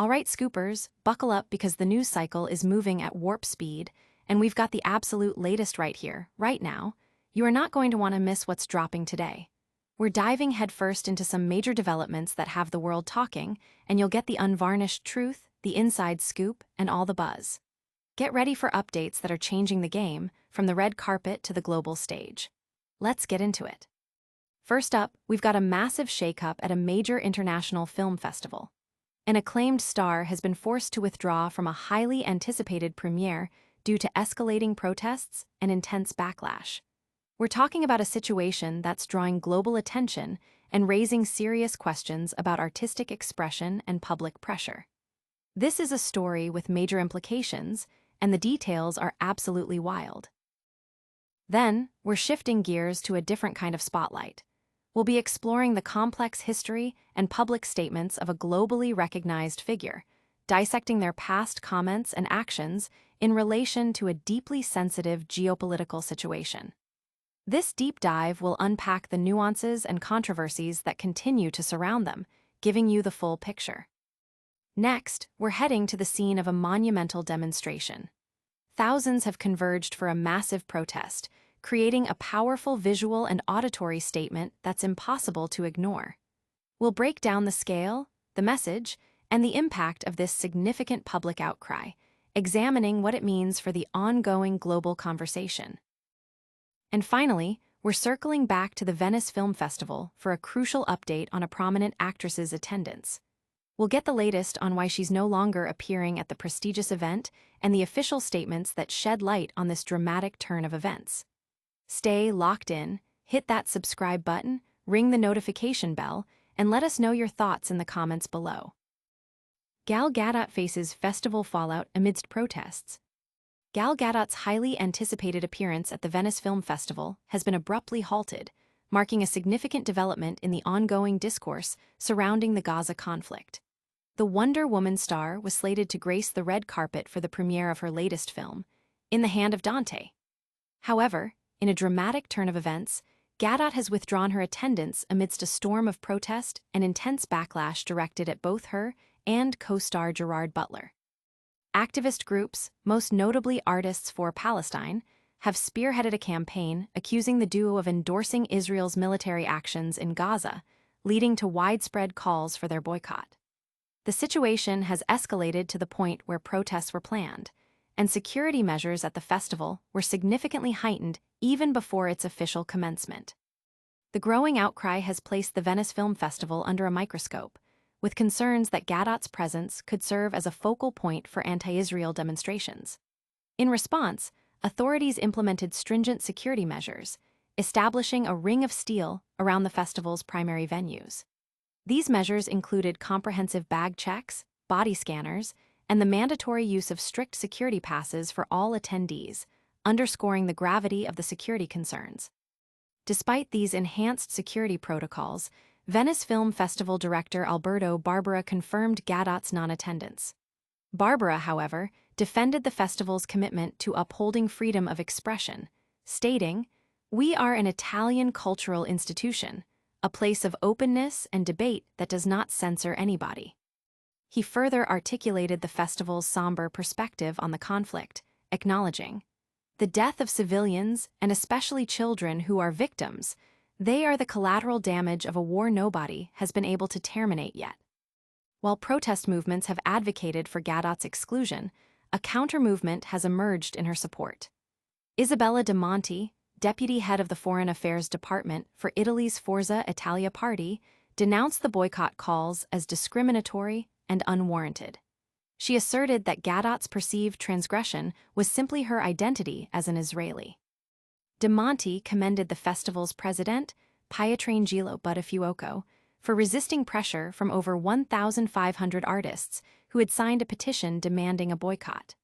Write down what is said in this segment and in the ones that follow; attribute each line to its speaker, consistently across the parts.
Speaker 1: Alright, scoopers, buckle up because the news cycle is moving at warp speed, and we've got the absolute latest right here, right now. You are not going to want to miss what's dropping today. We're diving headfirst into some major developments that have the world talking, and you'll get the unvarnished truth, the inside scoop, and all the buzz. Get ready for updates that are changing the game, from the red carpet to the global stage. Let's get into it. First up, we've got a massive shakeup at a major international film festival. An acclaimed star has been forced to withdraw from a highly anticipated premiere due to escalating protests and intense backlash. We're talking about a situation that's drawing global attention and raising serious questions about artistic expression and public pressure. This is a story with major implications, and the details are absolutely wild. Then, we're shifting gears to a different kind of spotlight. We'll be exploring the complex history and public statements of a globally recognized figure, dissecting their past comments and actions in relation to a deeply sensitive geopolitical situation. This deep dive will unpack the nuances and controversies that continue to surround them, giving you the full picture. Next, we're heading to the scene of a monumental demonstration. Thousands have converged for a massive protest, creating a powerful visual and auditory statement that's impossible to ignore. We'll break down the scale, the message, and the impact of this significant public outcry, examining what it means for the ongoing global conversation. And finally, we're circling back to the Venice Film Festival for a crucial update on a prominent actress's attendance. We'll get the latest on why she's no longer appearing at the prestigious event and the official statements that shed light on this dramatic turn of events. Stay locked in, hit that subscribe button, ring the notification bell, and let us know your thoughts in the comments below. Gal Gadot faces festival fallout amidst protests. Gal Gadot's highly anticipated appearance at the Venice Film Festival has been abruptly halted, marking a significant development in the ongoing discourse surrounding the Gaza conflict. The Wonder Woman star was slated to grace the red carpet for the premiere of her latest film, In the Hand of Dante. However, in a dramatic turn of events, Gadot has withdrawn her attendance amidst a storm of protest and intense backlash directed at both her and co-star Gerard Butler. Activist groups, most notably Artists for Palestine, have spearheaded a campaign accusing the duo of endorsing Israel's military actions in Gaza, leading to widespread calls for their boycott. The situation has escalated to the point where protests were planned, and security measures at the festival were significantly heightened even before its official commencement. The growing outcry has placed the Venice Film Festival under a microscope, with concerns that Gadot's presence could serve as a focal point for anti-Israel demonstrations. In response, authorities implemented stringent security measures, establishing a ring of steel around the festival's primary venues. These measures included comprehensive bag checks, body scanners, and the mandatory use of strict security passes for all attendees, underscoring the gravity of the security concerns. Despite these enhanced security protocols, Venice Film Festival director Alberto Barbera confirmed Gadot's non-attendance. Barbera, however, defended the festival's commitment to upholding freedom of expression, stating, "We are an Italian cultural institution, a place of openness and debate that does not censor anybody." He further articulated the festival's somber perspective on the conflict, acknowledging, "The death of civilians, and especially children who are victims, they are the collateral damage of a war nobody has been able to terminate yet." While protest movements have advocated for Gadot's exclusion, a counter-movement has emerged in her support. Isabella De Monti, deputy head of the Foreign Affairs Department for Italy's Forza Italia party, denounced the boycott calls as discriminatory and unwarranted. She asserted that Gadot's perceived transgression was simply her identity as an Israeli. De Monti commended the festival's president, Pietrangelo Buttafuoco, for resisting pressure from over 1,500 artists who had signed a petition demanding a boycott.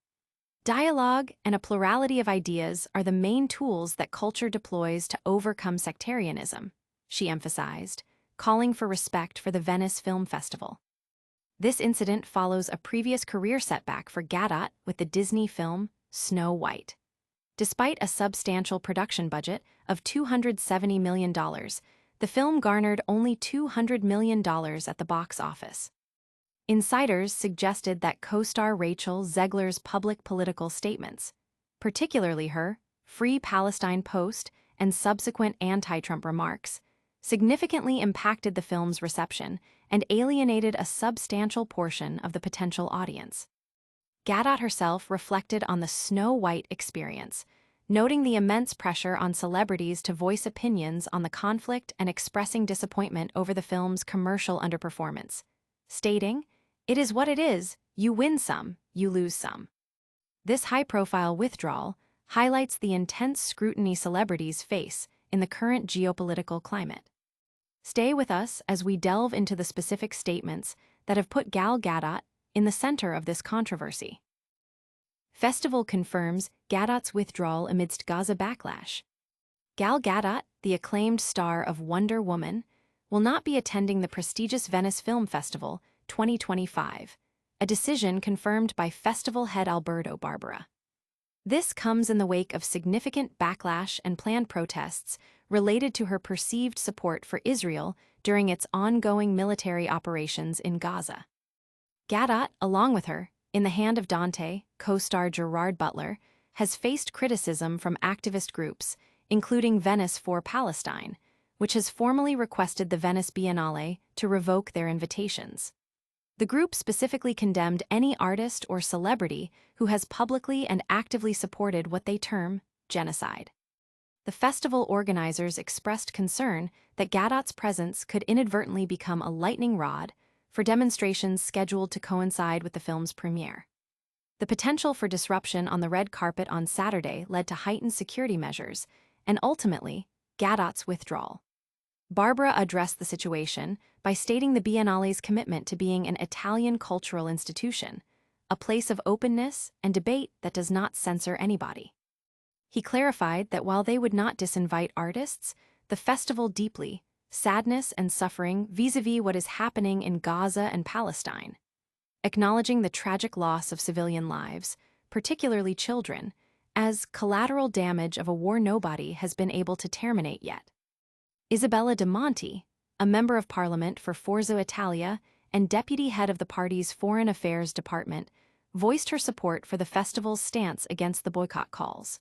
Speaker 1: Dialogue and a plurality of ideas are the main tools that culture deploys to overcome sectarianism, she emphasized, calling for respect for the Venice Film Festival. This incident follows a previous career setback for Gadot with the Disney film Snow White. Despite a substantial production budget of $270 million, the film garnered only $200 million at the box office. Insiders suggested that co-star Rachel Zegler's public political statements, particularly her Free Palestine post and subsequent anti-Trump remarks, significantly impacted the film's reception and alienated a substantial portion of the potential audience. Gadot herself reflected on the Snow White experience, noting the immense pressure on celebrities to voice opinions on the conflict and expressing disappointment over the film's commercial underperformance, stating, "It is what it is, you win some, you lose some." This high-profile withdrawal highlights the intense scrutiny celebrities face in the current geopolitical climate. Stay with us as we delve into the specific statements that have put Gal Gadot in the center of this controversy. Festival confirms Gadot's withdrawal amidst Gaza backlash. Gal Gadot, the acclaimed star of Wonder Woman, will not be attending the prestigious Venice Film Festival 2025, a decision confirmed by festival head Alberto Barbera. This comes in the wake of significant backlash and planned protests related to her perceived support for Israel during its ongoing military operations in Gaza. Gadot, along with her, In the Hand of Dante, co-star Gerard Butler, has faced criticism from activist groups, including Venice for Palestine, which has formally requested the Venice Biennale to revoke their invitations. The group specifically condemned any artist or celebrity who has publicly and actively supported what they term genocide. The festival organizers expressed concern that Gadot's presence could inadvertently become a lightning rod for demonstrations scheduled to coincide with the film's premiere. The potential for disruption on the red carpet on Saturday led to heightened security measures and ultimately Gadot's withdrawal. Barbara addressed the situation by stating the Biennale's commitment to being an Italian cultural institution, a place of openness and debate that does not censor anybody. He clarified that while they would not disinvite artists, the festival deeply sadness and suffering vis-à-vis what is happening in Gaza and Palestine, acknowledging the tragic loss of civilian lives, particularly children, as collateral damage of a war nobody has been able to terminate yet. Isabella De Monte, a member of parliament for Forza Italia and deputy head of the party's Foreign Affairs Department, voiced her support for the festival's stance against the boycott calls.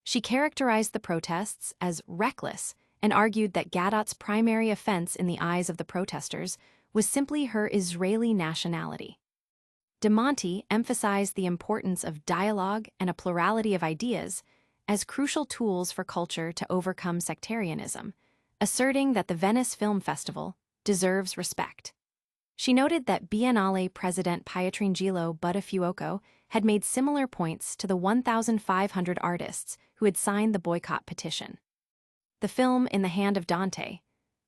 Speaker 1: She characterized the protests as reckless and argued that Gadot's primary offense in the eyes of the protesters was simply her Israeli nationality. De Monte emphasized the importance of dialogue and a plurality of ideas as crucial tools for culture to overcome sectarianism, asserting that the Venice Film Festival deserves respect. She noted that Biennale President Pietrangelo Buttafuoco had made similar points to the 1,500 artists who had signed the boycott petition. The film In the Hand of Dante,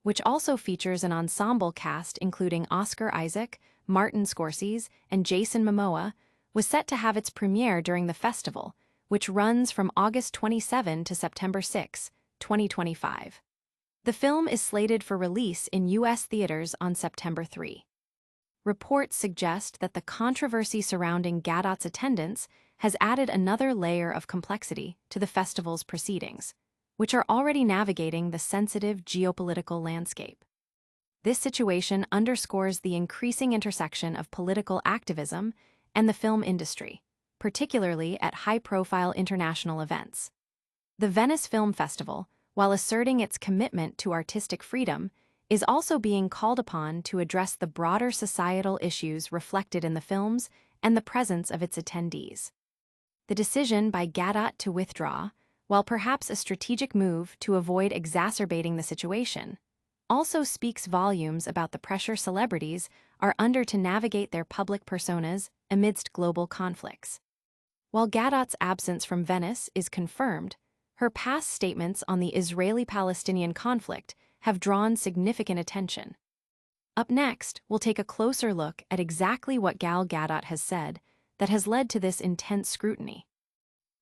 Speaker 1: which also features an ensemble cast including Oscar Isaac, Martin Scorsese, and Jason Momoa, was set to have its premiere during the festival, which runs from August 27 to September 6, 2025. The film is slated for release in U.S. theaters on September 3. Reports suggest that the controversy surrounding Gadot's attendance has added another layer of complexity to the festival's proceedings, which are already navigating the sensitive geopolitical landscape. This situation underscores the increasing intersection of political activism and the film industry, particularly at high-profile international events. The Venice Film Festival, while asserting its commitment to artistic freedom, is also being called upon to address the broader societal issues reflected in the films and the presence of its attendees. The decision by Gadot to withdraw, while perhaps a strategic move to avoid exacerbating the situation, also speaks volumes about the pressure celebrities are under to navigate their public personas amidst global conflicts. While Gadot's absence from Venice is confirmed, her past statements on the Israeli-Palestinian conflict have drawn significant attention. Up next, we'll take a closer look at exactly what Gal Gadot has said that has led to this intense scrutiny.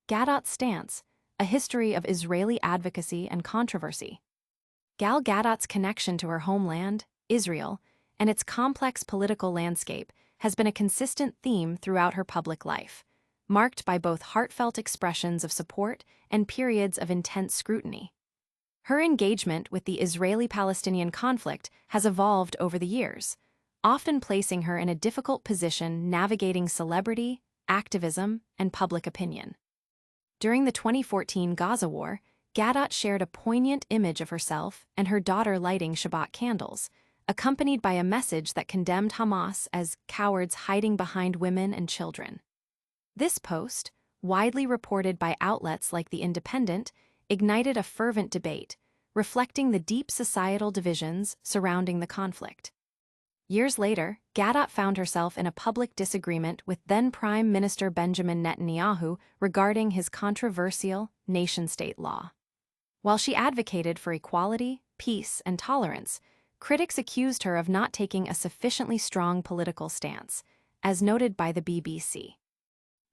Speaker 1: Gadot's stance, a history of Israeli advocacy and controversy. Gal Gadot's connection to her homeland, Israel, and its complex political landscape has been a consistent theme throughout her public life, marked by both heartfelt expressions of support and periods of intense scrutiny. Her engagement with the Israeli-Palestinian conflict has evolved over the years, often placing her in a difficult position navigating celebrity, activism, and public opinion. During the 2014 Gaza war, Gadot shared a poignant image of herself and her daughter lighting Shabbat candles, accompanied by a message that condemned Hamas as cowards hiding behind women and children. This post, widely reported by outlets like The Independent, ignited a fervent debate, reflecting the deep societal divisions surrounding the conflict. Years later, Gadot found herself in a public disagreement with then-Prime Minister Benjamin Netanyahu regarding his controversial nation-state law. While she advocated for equality, peace, and tolerance, critics accused her of not taking a sufficiently strong political stance, as noted by the BBC.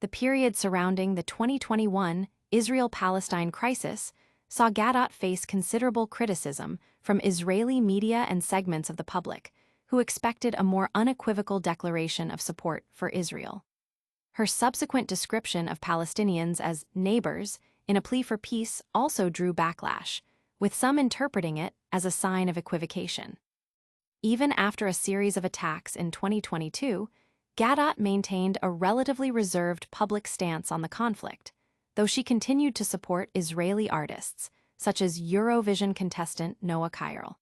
Speaker 1: The period surrounding the 2021 Israel-Palestine crisis saw Gadot face considerable criticism from Israeli media and segments of the public, who expected a more unequivocal declaration of support for Israel. Her subsequent description of Palestinians as neighbors in a plea for peace also drew backlash, with some interpreting it as a sign of equivocation. Even after a series of attacks in 2022, Gadot maintained a relatively reserved public stance on the conflict, though she continued to support Israeli artists, such as Eurovision contestant Noah Kyril.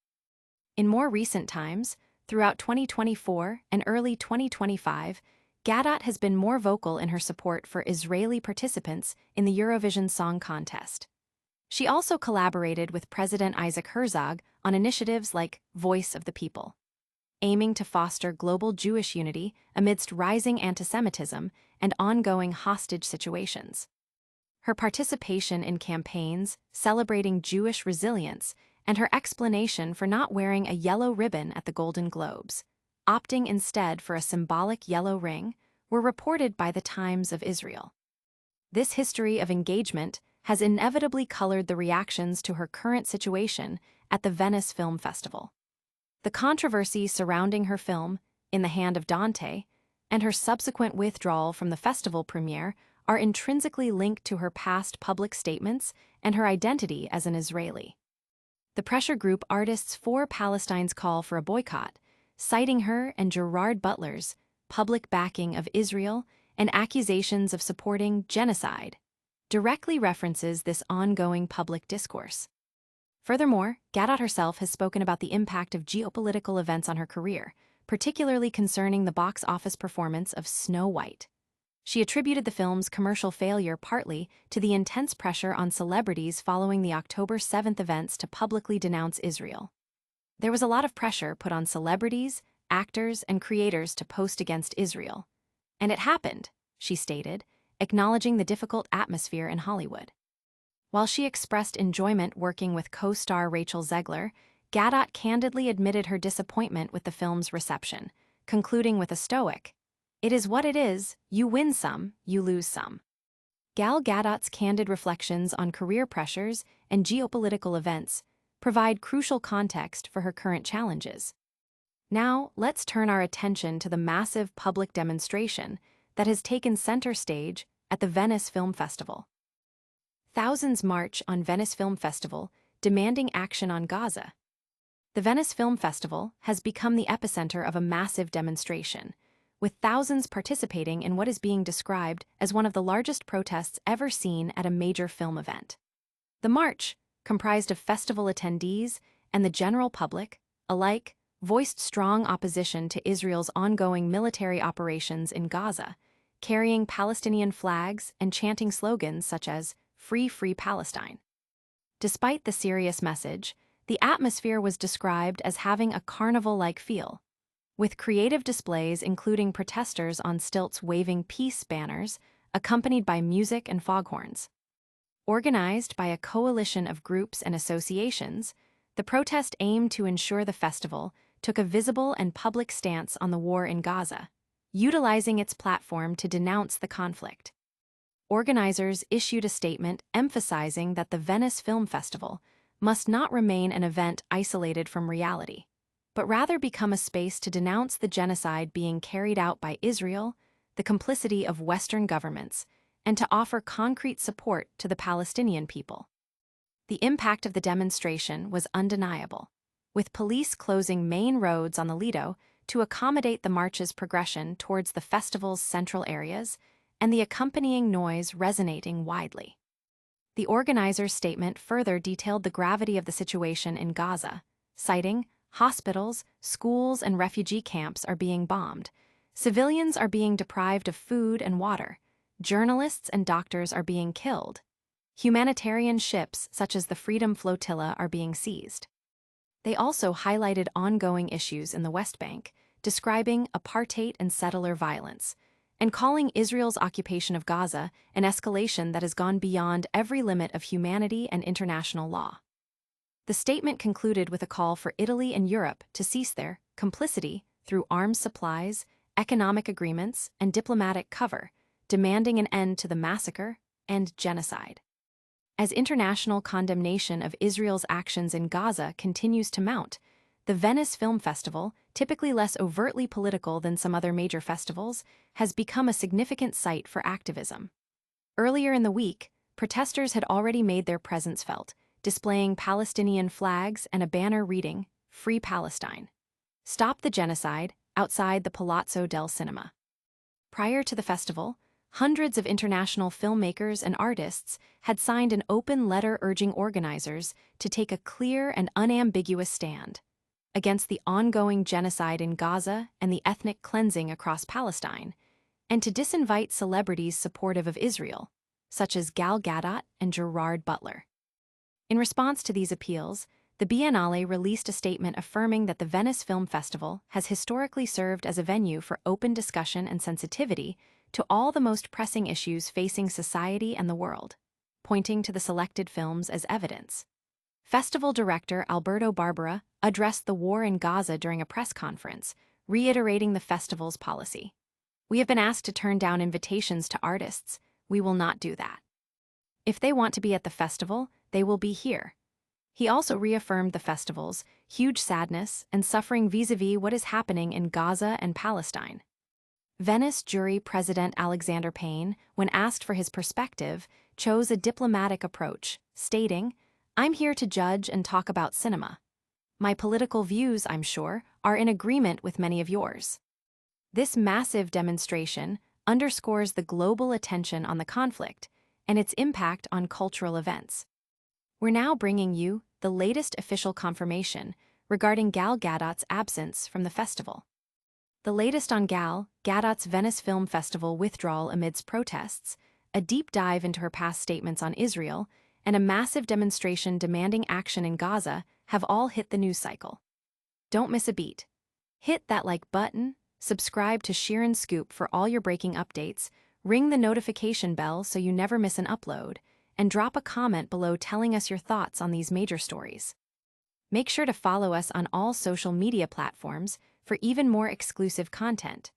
Speaker 1: In more recent times, throughout 2024 and early 2025, Gadot has been more vocal in her support for Israeli participants in the Eurovision Song Contest. She also collaborated with President Isaac Herzog on initiatives like Voice of the People, aiming to foster global Jewish unity amidst rising antisemitism and ongoing hostage situations. Her participation in campaigns celebrating Jewish resilience and her explanation for not wearing a yellow ribbon at the Golden Globes, opting instead for a symbolic yellow ring, were reported by the Times of Israel. This history of engagement has inevitably colored the reactions to her current situation at the Venice Film Festival. The controversy surrounding her film, In the Hand of Dante, and her subsequent withdrawal from the festival premiere are intrinsically linked to her past public statements and her identity as an Israeli. The pressure group Artists for Palestine's call for a boycott, citing her and Gerard Butler's public backing of Israel and accusations of supporting genocide, directly references this ongoing public discourse. Furthermore, Gadot herself has spoken about the impact of geopolitical events on her career, particularly concerning the box office performance of Snow White. She attributed the film's commercial failure partly to the intense pressure on celebrities following the October 7th events to publicly denounce Israel. There was a lot of pressure put on celebrities, actors, and creators to post against Israel. And it happened, she stated, acknowledging the difficult atmosphere in Hollywood. While she expressed enjoyment working with co-star Rachel Zegler, Gadot candidly admitted her disappointment with the film's reception, concluding with a stoic, "It is what it is, you win some, you lose some." Gal Gadot's candid reflections on career pressures and geopolitical events provide crucial context for her current challenges. Now, let's turn our attention to the massive public demonstration that has taken center stage at the Venice Film Festival. Thousands march on Venice Film Festival, demanding action on Gaza. The Venice Film Festival has become the epicenter of a massive demonstration, with thousands participating in what is being described as one of the largest protests ever seen at a major film event. The march, comprised of festival attendees and the general public, alike, voiced strong opposition to Israel's ongoing military operations in Gaza, carrying Palestinian flags and chanting slogans such as "Free, Free Palestine." Despite the serious message, the atmosphere was described as having a carnival-like feel, with creative displays including protesters on stilts waving peace banners, accompanied by music and foghorns. Organized by a coalition of groups and associations, the protest aimed to ensure the festival took a visible and public stance on the war in Gaza, utilizing its platform to denounce the conflict. Organizers issued a statement emphasizing that the Venice Film Festival must not remain an event isolated from reality, but rather become a space to denounce the genocide being carried out by Israel, the complicity of Western governments, and to offer concrete support to the Palestinian people. The impact of the demonstration was undeniable, with police closing main roads on the Lido to accommodate the march's progression towards the festival's central areas and the accompanying noise resonating widely. The organizers' statement further detailed the gravity of the situation in Gaza, citing, "Hospitals, schools, and refugee camps are being bombed. Civilians are being deprived of food and water. Journalists and doctors are being killed. Humanitarian ships such as the Freedom Flotilla are being seized." They also highlighted ongoing issues in the West Bank, describing apartheid and settler violence, and calling Israel's occupation of Gaza an escalation that has gone beyond every limit of humanity and international law. The statement concluded with a call for Italy and Europe to cease their complicity through arms supplies, economic agreements, and diplomatic cover, demanding an end to the massacre and genocide. As international condemnation of Israel's actions in Gaza continues to mount, the Venice Film Festival, typically less overtly political than some other major festivals, has become a significant site for activism. Earlier in the week, protesters had already made their presence felt, displaying Palestinian flags and a banner reading, "Free Palestine. Stop the Genocide," outside the Palazzo del Cinema. Prior to the festival, hundreds of international filmmakers and artists had signed an open letter urging organizers to take a clear and unambiguous stand against the ongoing genocide in Gaza and the ethnic cleansing across Palestine, and to disinvite celebrities supportive of Israel, such as Gal Gadot and Gerard Butler. In response to these appeals, the Biennale released a statement affirming that the Venice Film Festival has historically served as a venue for open discussion and sensitivity to all the most pressing issues facing society and the world, pointing to the selected films as evidence. Festival director Alberto Barbera addressed the war in Gaza during a press conference, reiterating the festival's policy. "We have been asked to turn down invitations to artists. We will not do that. If they want to be at the festival, they will be here." He also reaffirmed the festival's huge sadness and suffering vis-à-vis what is happening in Gaza and Palestine. Venice jury president Alexander Payne, when asked for his perspective, chose a diplomatic approach, stating, "I'm here to judge and talk about cinema. My political views, I'm sure, are in agreement with many of yours." This massive demonstration underscores the global attention on the conflict and its impact on cultural events. We're now bringing you the latest official confirmation regarding Gal Gadot's absence from the festival. The latest on Gal Gadot's Venice Film Festival withdrawal amidst protests, a deep dive into her past statements on Israel, and a massive demonstration demanding action in Gaza have all hit the news cycle. Don't miss a beat. Hit that like button, subscribe to Sheeran Scoop for all your breaking updates, ring the notification bell so you never miss an upload, and drop a comment below telling us your thoughts on these major stories. Make sure to follow us on all social media platforms for even more exclusive content.